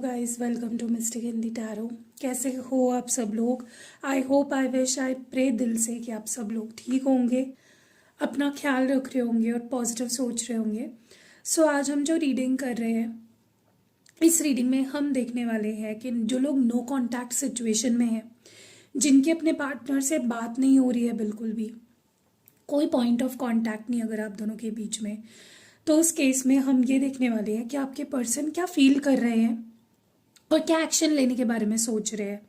Guys, welcome to mystic Hindi tarot. कैसे हो आप सब लोग? I hope, I wish, I pray दिल से कि आप सब लोग ठीक होंगे, अपना ख्याल रख रहे होंगे और पॉजिटिव सोच रहे होंगे। सो आज हम जो रीडिंग कर रहे हैं, इस रीडिंग में हम देखने वाले हैं कि जो लोग नो कॉन्टैक्ट सिचुएशन में हैं, जिनके अपने पार्टनर से बात नहीं हो रही है, बिल्कुल भी कोई पॉइंट ऑफ कांटेक्ट नहीं अगर आप दोनों के बीच में, तो उस केस में हम ये देखने वाले हैं कि आपके पर्सन क्या फील कर रहे हैं और क्या एक्शन लेने के बारे में सोच रहे हैं।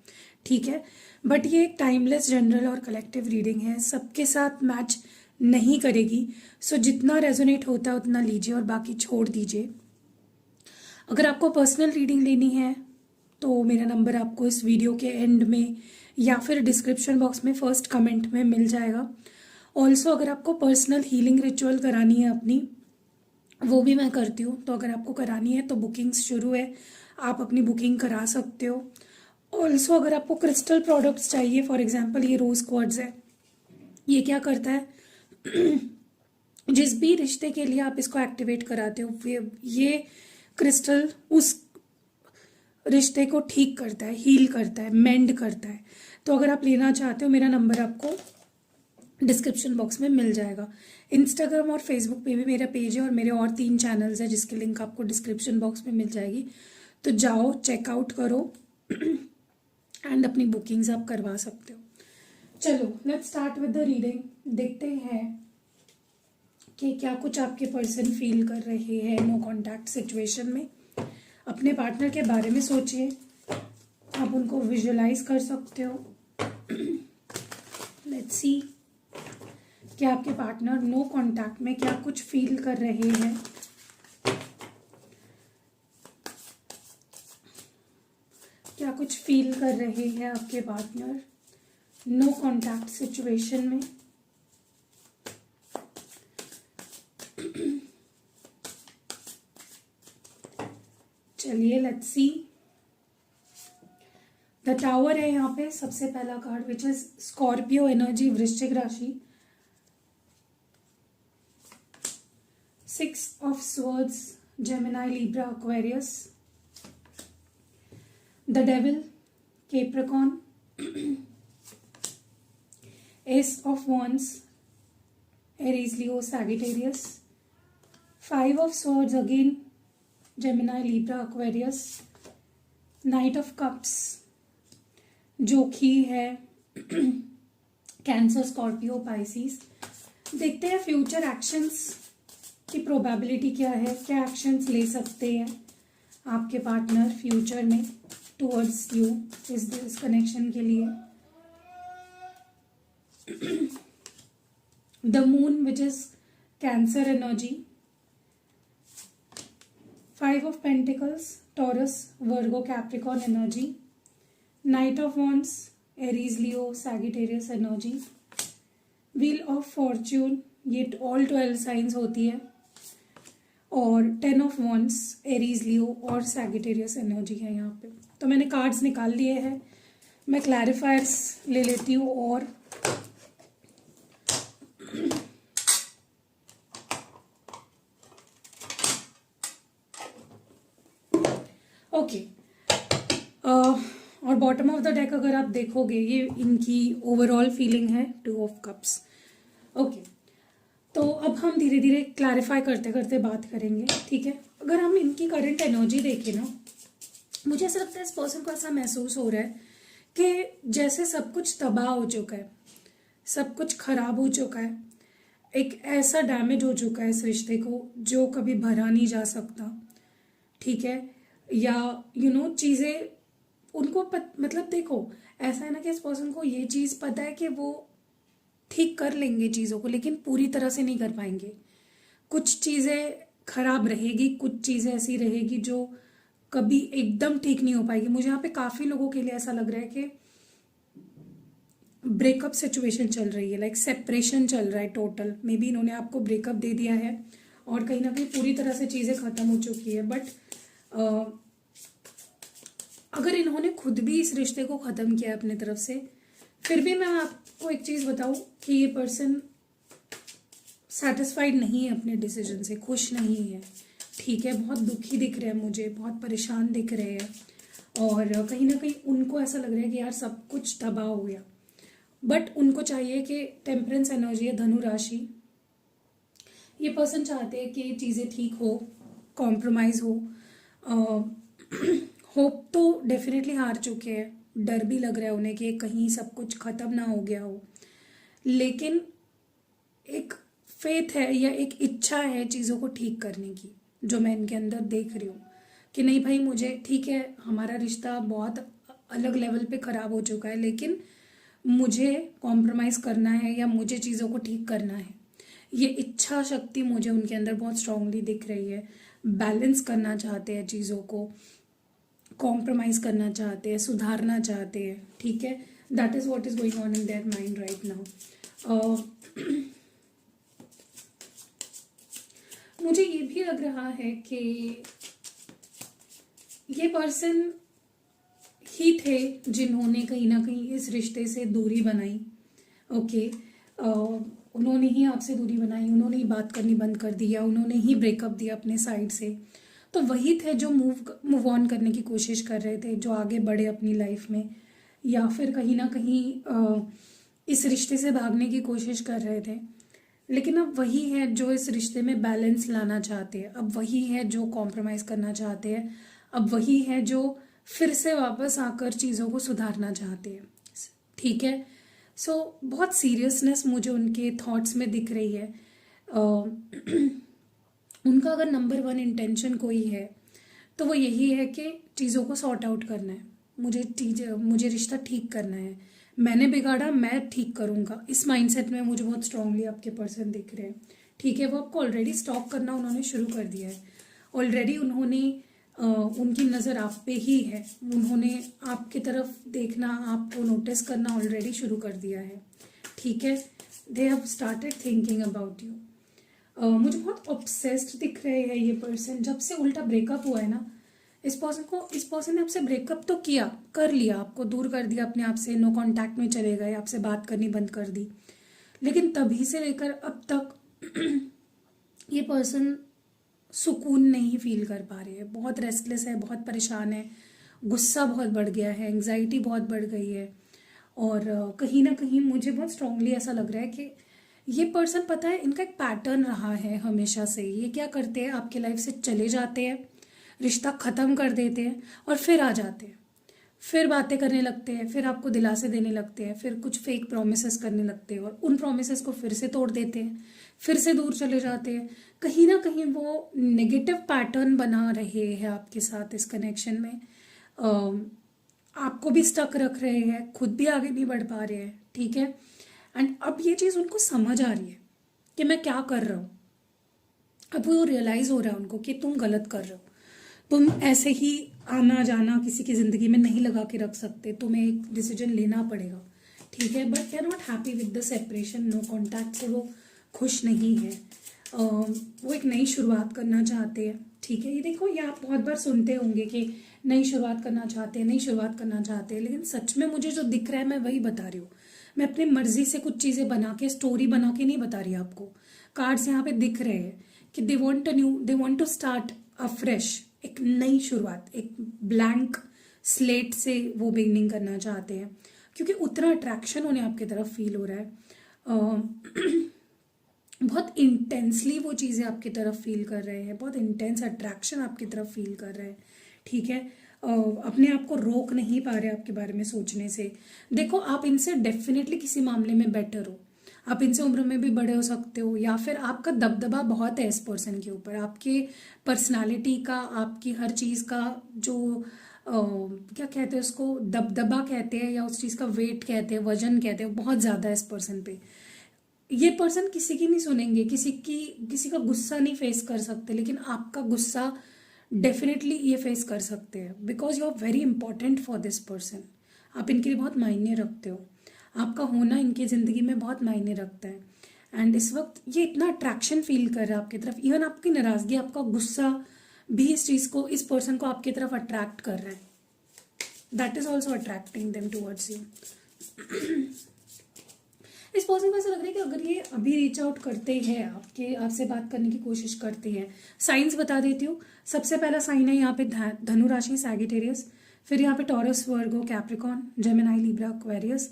ठीक है, बट ये एक टाइमलेस जनरल और कलेक्टिव रीडिंग है, सबके साथ मैच नहीं करेगी। सो जितना रेजोनेट होता है उतना लीजिए और बाकी छोड़ दीजिए। अगर आपको पर्सनल रीडिंग लेनी है तो मेरा नंबर आपको इस वीडियो के एंड में या फिर डिस्क्रिप्शन बॉक्स में फर्स्ट कमेंट में मिल जाएगा। ऑल्सो अगर आपको पर्सनल हीलिंग रिचुअल करानी है अपनी, वो भी मैं करती हूँ, तो अगर आपको करानी है तो बुकिंग्स शुरू है, आप अपनी बुकिंग करा सकते हो। ऑल्सो अगर आपको क्रिस्टल प्रोडक्ट्स चाहिए, फॉर एग्जांपल ये रोज क्वार्ट्ज है, ये क्या करता है जिस भी रिश्ते के लिए आप इसको एक्टिवेट कराते हो, ये क्रिस्टल उस रिश्ते को ठीक करता है, हील करता है, मेंड करता है। तो अगर आप लेना चाहते हो, मेरा नंबर आपको डिस्क्रिप्शन बॉक्स में मिल जाएगा। इंस्टाग्राम और फेसबुक पे भी मेरा पेज है और मेरे और 3 चैनल्स हैं जिसकी लिंक आपको डिस्क्रिप्शन बॉक्स में मिल जाएगी। तो जाओ, चेकआउट करो एंड अपनी बुकिंग्स आप करवा सकते हो। चलो let's start with the reading. देखते हैं कि क्या कुछ आपके पर्सन फील कर रहे हैं नो कॉन्टैक्ट सिचुएशन में। अपने पार्टनर के बारे में सोचिए, आप उनको विजुअलाइज कर सकते हो। लेट्स सी कि आपके पार्टनर नो कॉन्टैक्ट में क्या कुछ फील कर रहे हैं। क्या कुछ फील कर रहे हैं आपके पार्टनर नो कॉन्टैक्ट सिचुएशन में। चलिए लेट्स सी। द टावर है यहाँ पे सबसे पहला card, which is Scorpio energy, वृश्चिक राशि। 6 of Swords, Gemini, Libra, Aquarius. The Devil, Capricorn. Ace of Wands, Aries, Leo, Sagittarius. 5 of Swords again, Gemini, Libra, Aquarius. Knight of Cups, जोखी है cancer, Scorpio, Pisces. देखते हैं future actions की probability क्या है, क्या actions ले सकते हैं आपके पार्टनर फ्यूचर में टुवर्ड्स यू इस कनेक्शन के लिए। The moon, which is cancer energy. 5 of Pentacles, taurus, Virgo, Capricorn energy. Night of wands, Aries, Leo, Sagittarius energy. Wheel of Fortune, ये ऑल 12 साइंस होती है। और 10 of Wands, एरीज, लियो और Sagittarius energy है यहाँ पे। तो मैंने कार्ड्स निकाल लिए हैं, मैं क्लैरिफायर्स ले लेती हूँ। और ओके, और बॉटम ऑफ द डेक अगर आप देखोगे, ये इनकी ओवरऑल फीलिंग है 2 of Cups। ओके, तो अब हम धीरे धीरे क्लैरिफाई करते करते बात करेंगे। ठीक है, अगर हम इनकी करंट एनर्जी देखें ना, मुझे ऐसा लगता है इस पर्सन को ऐसा महसूस हो रहा है कि जैसे सब कुछ तबाह हो चुका है, सब कुछ खराब हो चुका है, एक ऐसा डैमेज हो चुका है इस रिश्ते को जो कभी भरा नहीं जा सकता। ठीक है, या चीज़ें उनको मतलब देखो, ऐसा है ना कि इस पर्सन को ये चीज़ पता है कि वो ठीक कर लेंगे चीज़ों को, लेकिन पूरी तरह से नहीं कर पाएंगे। कुछ चीज़ें खराब रहेगी, कुछ चीज़ें ऐसी रहेगी जो कभी एकदम ठीक नहीं हो पाएगी। मुझे यहाँ पे काफ़ी लोगों के लिए ऐसा लग रहा है कि ब्रेकअप सिचुएशन चल रही है, लाइक सेपरेशन चल रहा है टोटल। मे बी इन्होंने आपको ब्रेकअप दे दिया है और कहीं ना कहीं पूरी तरह से चीज़ें ख़त्म हो चुकी है। बट अगर इन्होंने खुद भी इस रिश्ते को ख़त्म किया अपने तरफ से, फिर भी मैं आपको एक चीज़ बताऊं कि ये पर्सन सेटिस्फाइड नहीं है अपने डिसीजन से, खुश नहीं है। ठीक है, बहुत दुखी दिख रहे हैं मुझे, बहुत परेशान दिख रहे हैं, और कहीं ना कहीं उनको ऐसा लग रहा है कि यार सब कुछ तबाह हो गया। बट उनको चाहिए कि टेम्परेंस एनर्जी है, धनु राशि, ये पर्सन चाहते हैं कि चीज़ें ठीक हो, कॉम्प्रोमाइज़ हो। होप तो डेफिनेटली हार चुके हैं, डर भी लग रहा है उन्हें कि कहीं सब कुछ ख़त्म ना हो गया हो, लेकिन एक फेथ है या एक इच्छा है चीज़ों को ठीक करने की, जो मैं इनके अंदर देख रही हूँ कि नहीं भाई, मुझे ठीक है, हमारा रिश्ता बहुत अलग लेवल पे ख़राब हो चुका है, लेकिन मुझे कॉम्प्रोमाइज़ करना है या मुझे चीज़ों को ठीक करना है। ये इच्छा शक्ति मुझे उनके अंदर बहुत स्ट्रांगली दिख रही है। बैलेंस करना चाहते हैं चीज़ों को, कॉम्प्रोमाइज़ करना चाहते हैं, सुधारना चाहते हैं, ठीक है। That is what is going on in their mind right now. मुझे ये भी लग रहा है कि ये पर्सन ही थे जिन्होंने कहीं ना कहीं इस रिश्ते से दूरी बनाई। ओके, उन्होंने ही आपसे दूरी बनाई, उन्होंने ही बात करनी बंद कर दिया, उन्होंने ही ब्रेकअप दिया अपने साइड से। तो वही थे जो मूव ऑन करने की कोशिश कर रहे थे, जो आगे बढ़े अपनी लाइफ में, या फिर कहीं ना कहीं इस रिश्ते से भागने की कोशिश कर रहे थे। लेकिन अब वही है जो इस रिश्ते में बैलेंस लाना चाहते हैं, अब वही है जो कॉम्प्रोमाइज़ करना चाहते हैं, अब वही है जो फिर से वापस आकर चीज़ों को सुधारना चाहते हैं, ठीक है। सो बहुत सीरियसनेस मुझे उनके थॉट्स में दिख रही है। उनका अगर नंबर 1 इंटेंशन कोई है तो वो यही है कि चीज़ों को सॉर्ट आउट करना है, मुझे रिश्ता ठीक करना है, मैंने बिगाड़ा, मैं ठीक करूँगा। इस माइंडसेट में मुझे बहुत स्ट्रांगली आपके पर्सन दिख रहे हैं, ठीक है। वो आपको ऑलरेडी स्टॉक करना उन्होंने शुरू कर दिया है, ऑलरेडी उन्होंने उनकी नज़र आप पे ही है, उन्होंने आपकी तरफ देखना, आपको नोटिस करना ऑलरेडी शुरू कर दिया है, ठीक है। They have started thinking about you. मुझे बहुत ऑब्सेस्ड दिख रहे हैं ये पर्सन। जब से उल्टा ब्रेकअप हुआ है ना, इस पर्सन ने आपसे ब्रेकअप तो कर लिया, आपको दूर कर दिया अपने आप से, नो कांटेक्ट में चले गए, आपसे बात करनी बंद कर दी, लेकिन तभी से लेकर अब तक ये पर्सन सुकून नहीं फील कर पा रहे हैं, बहुत रेस्टलेस है, बहुत परेशान है, गुस्सा बहुत बढ़ गया है, एंग्जाइटी बहुत बढ़ गई है। और कहीं ना कहीं मुझे बहुत स्ट्रांगली ऐसा लग रहा है कि ये पर्सन, पता है, इनका एक पैटर्न रहा है हमेशा से। ये क्या करते हैं, आपके लाइफ से चले जाते हैं, रिश्ता ख़त्म कर देते हैं और फिर आ जाते हैं, फिर बातें करने लगते हैं, फिर आपको दिलासे देने लगते हैं, फिर कुछ फेक प्रोमिसेस करने लगते हैं और उन प्रोमिसेस को फिर से तोड़ देते हैं, फिर से दूर चले जाते हैं। कहीं ना कहीं वो नेगेटिव पैटर्न बना रहे हैं आपके साथ इस कनेक्शन में। आपको भी स्टक रख रहे हैं, खुद भी आगे नहीं बढ़ पा रहे हैं, ठीक है। एंड अब ये चीज़ उनको समझ आ रही है कि मैं क्या कर रहा हूँ। अब वो रियलाइज़ हो रहा है उनको कि तुम गलत कर रहे हो, तुम ऐसे ही आना जाना किसी की ज़िंदगी में नहीं लगा के रख सकते, तुम्हें एक डिसीजन लेना पड़ेगा, ठीक है। But they are not happy with the separation, no contact से वो खुश नहीं है। वो एक नई शुरुआत करना चाहते हैं, ठीक है। ये देखो, ये आप बहुत बार सुनते होंगे कि नई शुरुआत करना चाहते हैं, नई शुरुआत करना चाहते हैं, लेकिन सच में मुझे जो दिख रहा है मैं वही बता रही हूँ। मैं अपनी मर्जी से कुछ चीज़ें बना के, स्टोरी बना के नहीं बता रही आपको। कार्ड्स यहाँ पे दिख रहे हैं कि they want to start afresh, एक नई शुरुआत, एक ब्लैंक स्लेट से वो बिगनिंग करना चाहते हैं, क्योंकि उतना अट्रैक्शन उन्हें आपकी तरफ फील हो रहा है। बहुत इंटेंसली वो चीज़ें आपकी तरफ फील कर रहे हैं, बहुत इंटेंस अट्रैक्शन आपकी तरफ फील कर रहे हैं, ठीक है। अपने आप को रोक नहीं पा रहे आपके बारे में सोचने से। देखो, आप इनसे डेफिनेटली किसी मामले में बेटर हो, आप इनसे उम्र में भी बड़े हो सकते हो, या फिर आपका दबदबा बहुत है इस पर्सन के ऊपर, आपके पर्सनालिटी का, आपकी हर चीज़ का जो क्या कहते हैं उसको, दबदबा कहते हैं या उस चीज़ का वेट कहते हैं, वजन कहते हैं, बहुत ज़्यादा है इस पर्सन पे। ये पर्सन किसी की नहीं सुनेंगे, किसी का गुस्सा नहीं फेस कर सकते, लेकिन आपका गुस्सा डेफिनेटली ये फेस कर सकते हैं, because you are very important for this person. आप इनके लिए बहुत मायने रखते हो, आपका होना इनकी ज़िंदगी में बहुत मायने रखता है। एंड इस वक्त ये इतना अट्रैक्शन फील कर रहा है आपकी तरफ, इवन आपकी नाराज़गी, आपका गुस्सा भी इस चीज़ को, इस पर्सन को आपकी तरफ अट्रैक्ट कर रहा है। That is also attracting them towards you. इस पर्सन को ऐसा लग रहा है कि अगर ये अभी रीच आउट करते हैं आपसे बात करने की कोशिश करते हैं, साइंस बता देती हूँ। सबसे पहला साइन है यहाँ पे धनु राशि सैगिटेरियस, फिर यहाँ पे taurus, Virgo, Capricorn, Gemini, Libra, Aquarius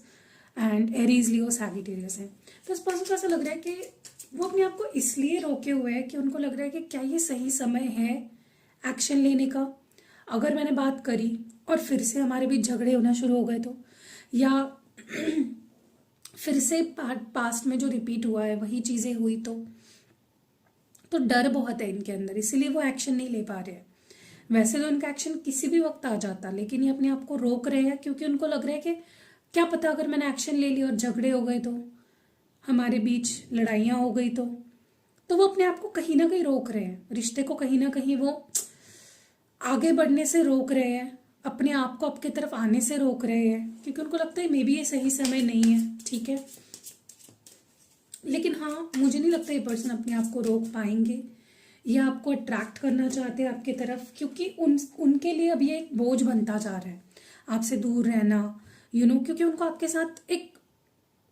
and Aries, Leo, Sagittarius है। तो इस पर्सन को ऐसा लग रहा है कि वो अपने आप को इसलिए रोके हुए है कि उनको लग रहा है कि क्या ये सही समय है एक्शन लेने का। अगर मैंने बात करी और फिर से हमारे बीच झगड़े होना शुरू हो गए तो, या फिर से पास्ट में जो रिपीट हुआ है वही चीजें हुई तो डर बहुत है इनके अंदर, इसीलिए वो एक्शन नहीं ले पा रहे हैं। वैसे तो उनका एक्शन किसी भी वक्त आ जाता, लेकिन ये अपने आप को रोक रहे हैं क्योंकि उनको लग रहा है कि क्या पता अगर मैंने एक्शन ले लिया और झगड़े हो गए तो, हमारे बीच लड़ाइयाँ हो गई तो वो अपने आप को कहीं ना कहीं रोक रहे हैं, रिश्ते को कहीं ना कहीं वो आगे बढ़ने से रोक रहे हैं, अपने आप को आपके तरफ आने से रोक रहे हैं, क्योंकि उनको लगता है मे बी ये सही समय नहीं है। ठीक है, लेकिन हाँ, मुझे नहीं लगता ये पर्सन अपने आप को रोक पाएंगे या आपको अट्रैक्ट करना चाहते हैं आपके तरफ, क्योंकि उनके लिए अब ये एक बोझ बनता जा रहा है आपसे दूर रहना, क्योंकि उनको आपके साथ एक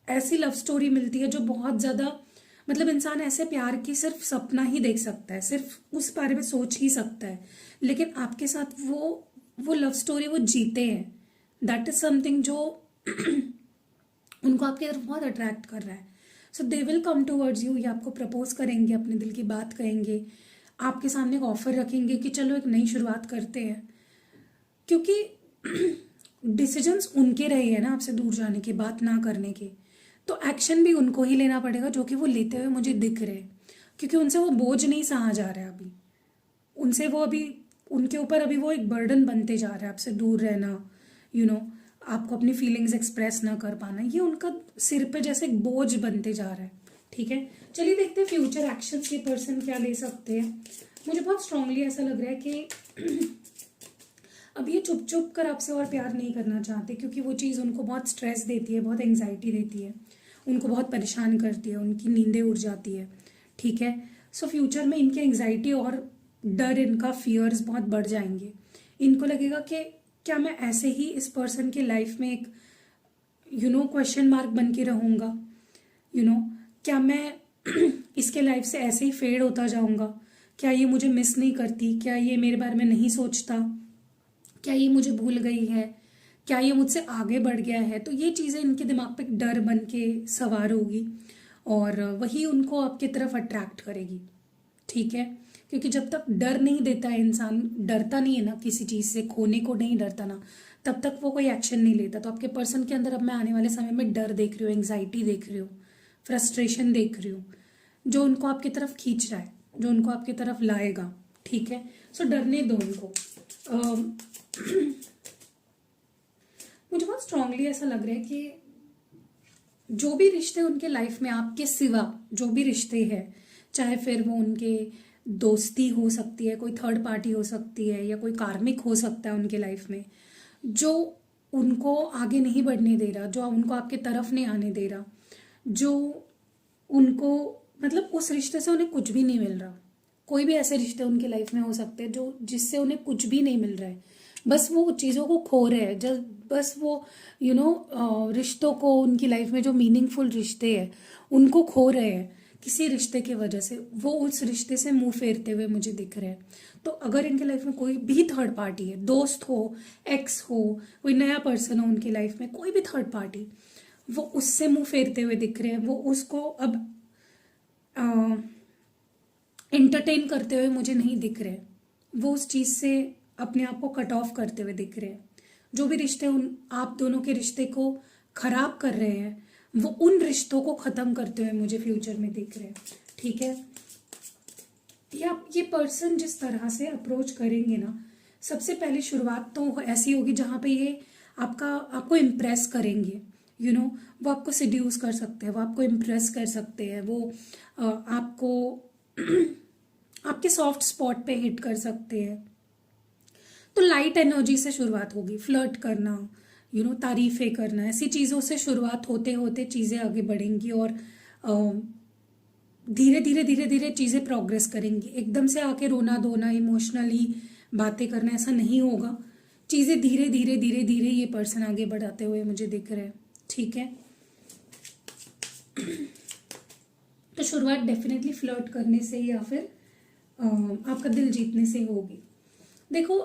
ऐसी लव स्टोरी मिलती है जो बहुत ज़्यादा, मतलब इंसान ऐसे प्यार की सिर्फ सपना ही देख सकता है, सिर्फ उस बारे में सोच ही सकता है, लेकिन आपके साथ वो लव स्टोरी वो जीते हैं। दैट इज समथिंग जो उनको आपकी तरफ बहुत अट्रैक्ट कर रहा है। So they will come towards you, या आपको प्रपोज करेंगे, अपने दिल की बात कहेंगे, आपके सामने एक ऑफर रखेंगे कि चलो एक नई शुरुआत करते हैं, क्योंकि डिसीजंस उनके रहे हैं ना आपसे दूर जाने के, बात ना करने के, तो एक्शन भी उनको ही लेना पड़ेगा, जो कि वो लेते हुए मुझे दिख रहे हैं, क्योंकि उनसे वो बोझ नहीं सहा जा रहा है अभी, उनके ऊपर अभी वो एक बर्डन बनते जा रहा है, आपसे दूर रहना, आपको अपनी फीलिंग्स एक्सप्रेस ना कर पाना, ये उनका सिर पे जैसे एक बोझ बनते जा रहा है। ठीक है, चलिए देखते हैं फ्यूचर एक्शंस ये पर्सन क्या ले सकते हैं। मुझे बहुत स्ट्रांगली ऐसा लग रहा है कि अब ये चुप चुप कर आपसे और प्यार नहीं करना चाहते, क्योंकि वो चीज़ उनको बहुत स्ट्रेस देती है, बहुत एंग्जाइटी देती है, उनको बहुत परेशान करती है, उनकी नींदें उड़ जाती है। ठीक है, सो फ्यूचर में इनकी एंग्जाइटी और डर, इनका फियर्स बहुत बढ़ जाएंगे। इनको लगेगा कि क्या मैं ऐसे ही इस पर्सन की लाइफ में एक क्वेश्चन मार्क बन के रहूँगा, क्या मैं इसके लाइफ से ऐसे ही फेड होता जाऊँगा, क्या ये मुझे मिस नहीं करती, क्या ये मेरे बारे में नहीं सोचता, क्या ये मुझे भूल गई है, क्या ये मुझसे आगे बढ़ गया है। तो ये चीज़ें इनके दिमाग पे एक डर बन के सवार होगी और वही उनको आपकी तरफ अट्रैक्ट करेगी। ठीक है, क्योंकि जब तक डर नहीं देता है इंसान, डरता नहीं है ना किसी चीज़ से, खोने को नहीं डरता ना, तब तक वो कोई एक्शन नहीं लेता। तो आपके पर्सन के अंदर अब मैं आने वाले समय में डर देख रही हूँ, एंग्जाइटी देख रही हूँ, फ्रस्ट्रेशन देख रही हूँ, जो उनको आपकी तरफ खींच रहा है, जो उनको आपकी तरफ लाएगा। ठीक है, सो डरने दो उनको। मुझे बहुत स्ट्रांगली ऐसा लग रहा है कि जो भी रिश्ते उनके लाइफ में आपके सिवा जो भी रिश्ते हैं, चाहे फिर वो उनके दोस्ती हो सकती है, कोई थर्ड पार्टी हो सकती है, या कोई कार्मिक हो सकता है उनके लाइफ में, जो उनको आगे नहीं बढ़ने दे रहा, जो उनको आपके तरफ नहीं आने दे रहा, जो उनको मतलब उस रिश्ते से उन्हें कुछ भी नहीं मिल रहा। कोई भी ऐसे रिश्ते उनकी लाइफ में हो सकते हैं जो जिससे उन्हें कुछ भी नहीं मिल रहा है, बस वो चीज़ों को खो रहे हैं, जब बस वो रिश्तों को, उनकी लाइफ में जो मीनिंगफुल रिश्ते हैं उनको खो रहे हैं किसी रिश्ते की वजह से, वो उस रिश्ते से मुंह फेरते हुए मुझे दिख रहे हैं। तो अगर इनके लाइफ में कोई भी थर्ड पार्टी है, दोस्त हो, एक्स हो, कोई नया पर्सन हो उनकी लाइफ में, कोई भी थर्ड पार्टी, वो उससे मुंह फेरते हुए दिख रहे हैं, वो उसको अब एंटरटेन करते हुए मुझे नहीं दिख रहे, वो उस चीज़ से अपने आप को कट ऑफ करते हुए दिख रहे हैं। जो भी रिश्ते आप दोनों के रिश्ते को खराब कर रहे हैं, वो उन रिश्तों को खत्म करते हुए मुझे फ्यूचर में दिख रहे हैं। ठीक है, या ये पर्सन जिस तरह से अप्रोच करेंगे ना, सबसे पहले शुरुआत तो ऐसी होगी जहाँ पे ये आपको इम्प्रेस करेंगे। वो आपको सिड्यूस कर सकते हैं, वो आपको इम्प्रेस कर सकते हैं, वो आपको आपके सॉफ्ट स्पॉट पे हिट कर सकते हैं। तो लाइट एनर्जी से शुरुआत होगी, फ्लर्ट करना, तारीफें करना, ऐसी चीज़ों से शुरुआत होते होते चीज़ें आगे बढ़ेंगी और धीरे धीरे धीरे धीरे चीज़ें प्रोग्रेस करेंगी। एकदम से आके रोना धोना, इमोशनली बातें करना, ऐसा नहीं होगा। चीज़ें धीरे धीरे धीरे धीरे ये पर्सन आगे बढ़ाते हुए मुझे दिख रहे हैं। ठीक है, तो शुरुआत डेफिनेटली फ्लर्ट करने से या फिर आपका दिल जीतने से होगी। देखो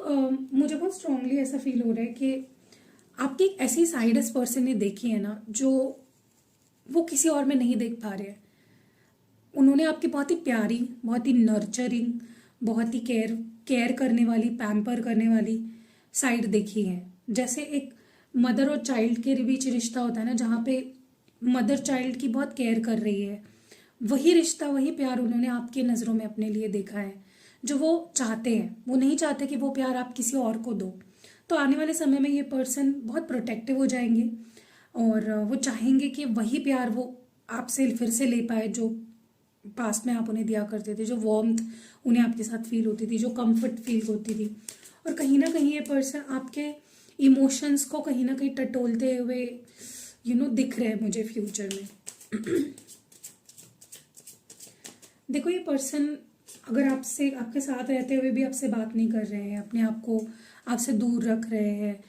मुझे बहुत स्ट्रांगली ऐसा फील हो रहा है कि आपकी एक ऐसी साइड इस पर्सन ने देखी है ना जो वो किसी और में नहीं देख पा रहे हैं। उन्होंने आपकी बहुत ही प्यारी, बहुत ही नर्चरिंग, बहुत ही केयर करने वाली, पैम्पर करने वाली साइड देखी है। जैसे एक मदर और चाइल्ड के बीच रिश्ता होता है ना, जहाँ पे मदर चाइल्ड की बहुत केयर कर रही है, वही रिश्ता, वही प्यार उन्होंने आपकी नज़रों में अपने लिए देखा है, जो वो चाहते हैं। वो नहीं चाहते कि वो प्यार आप किसी और को दो। तो आने वाले समय में ये पर्सन बहुत प्रोटेक्टिव हो जाएंगे और वो चाहेंगे कि वही प्यार वो आपसे फिर से ले पाए जो पास्ट में आप उन्हें दिया करते थे, जो वार्मथ उन्हें आपके साथ फील होती थी, जो कंफर्ट फील होती थी। और कहीं ना कहीं ये पर्सन आपके इमोशंस को कहीं ना कहीं टटोलते हुए दिख रहे हैं मुझे फ्यूचर में। देखो ये पर्सन अगर आपसे, आपके साथ रहते हुए भी आपसे बात नहीं कर रहे हैं, अपने आप को आपसे दूर रख रहे हैं,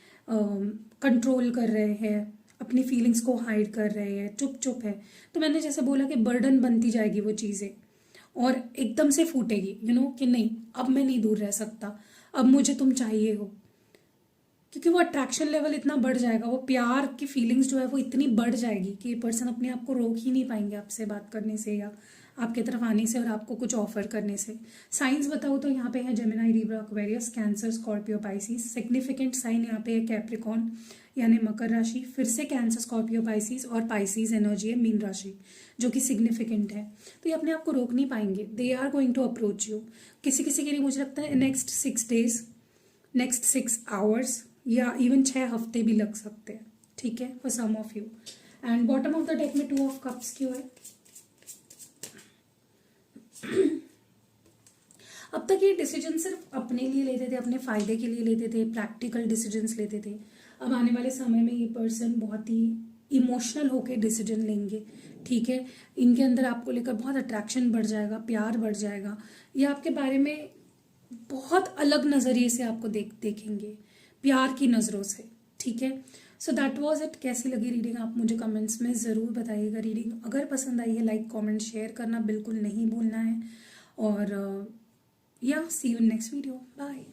कंट्रोल कर रहे हैं, अपनी फीलिंग्स को हाइड कर रहे हैं, चुप चुप है, तो मैंने जैसे बोला कि बर्डन बनती जाएगी वो चीज़ें और एकदम से फूटेगी कि नहीं, अब मैं नहीं दूर रह सकता, अब मुझे तुम चाहिए हो। क्योंकि वो अट्रैक्शन लेवल इतना बढ़ जाएगा, वो प्यार की फीलिंग्स जो है वो इतनी बढ़ जाएगी कि ये पर्सन अपने आप को रोक ही नहीं पाएंगे आपसे बात करने से या आपके तरफ आने से और आपको कुछ ऑफर करने से। साइंस बताओ तो यहाँ पे है Gemini, Libra, Aquarius, Cancer, Scorpio, Pisces. Significant sign यहाँ पे है कैप्रिकॉन यानी मकर राशि, फिर से कैंसर, स्कॉर्पियो, पाइसिस और पाइसिस एनर्जी है मीन राशि जो कि सिग्निफिकेंट है। तो ये अपने आप को रोक नहीं पाएंगे, they are going to approach you. किसी किसी के लिए मुझे लगता है नेक्स्ट 6 days, नेक्स्ट 6 hours या इवन 6 हफ्ते भी लग सकते हैं, ठीक है, for some of you. And bottom of the deck में 2 of Cups क्यों है? अब तक ये डिसीजन सिर्फ अपने लिए लेते थे, अपने फायदे के लिए लेते थे, प्रैक्टिकल डिसीजंस लेते थे। अब आने वाले समय में ये पर्सन बहुत ही इमोशनल होकर डिसीजन लेंगे, ठीक है। इनके अंदर आपको लेकर बहुत अट्रैक्शन बढ़ जाएगा, प्यार बढ़ जाएगा, ये आपके बारे में बहुत अलग नज़रिए से आपको देखेंगे, प्यार की नज़रों से, ठीक है। So that was it. कैसी लगी रीडिंग आप मुझे कमेंट्स में ज़रूर बताइएगा। रीडिंग अगर पसंद आई है लाइक कमेंट शेयर करना बिल्कुल नहीं भूलना है। और या see you in next video, bye.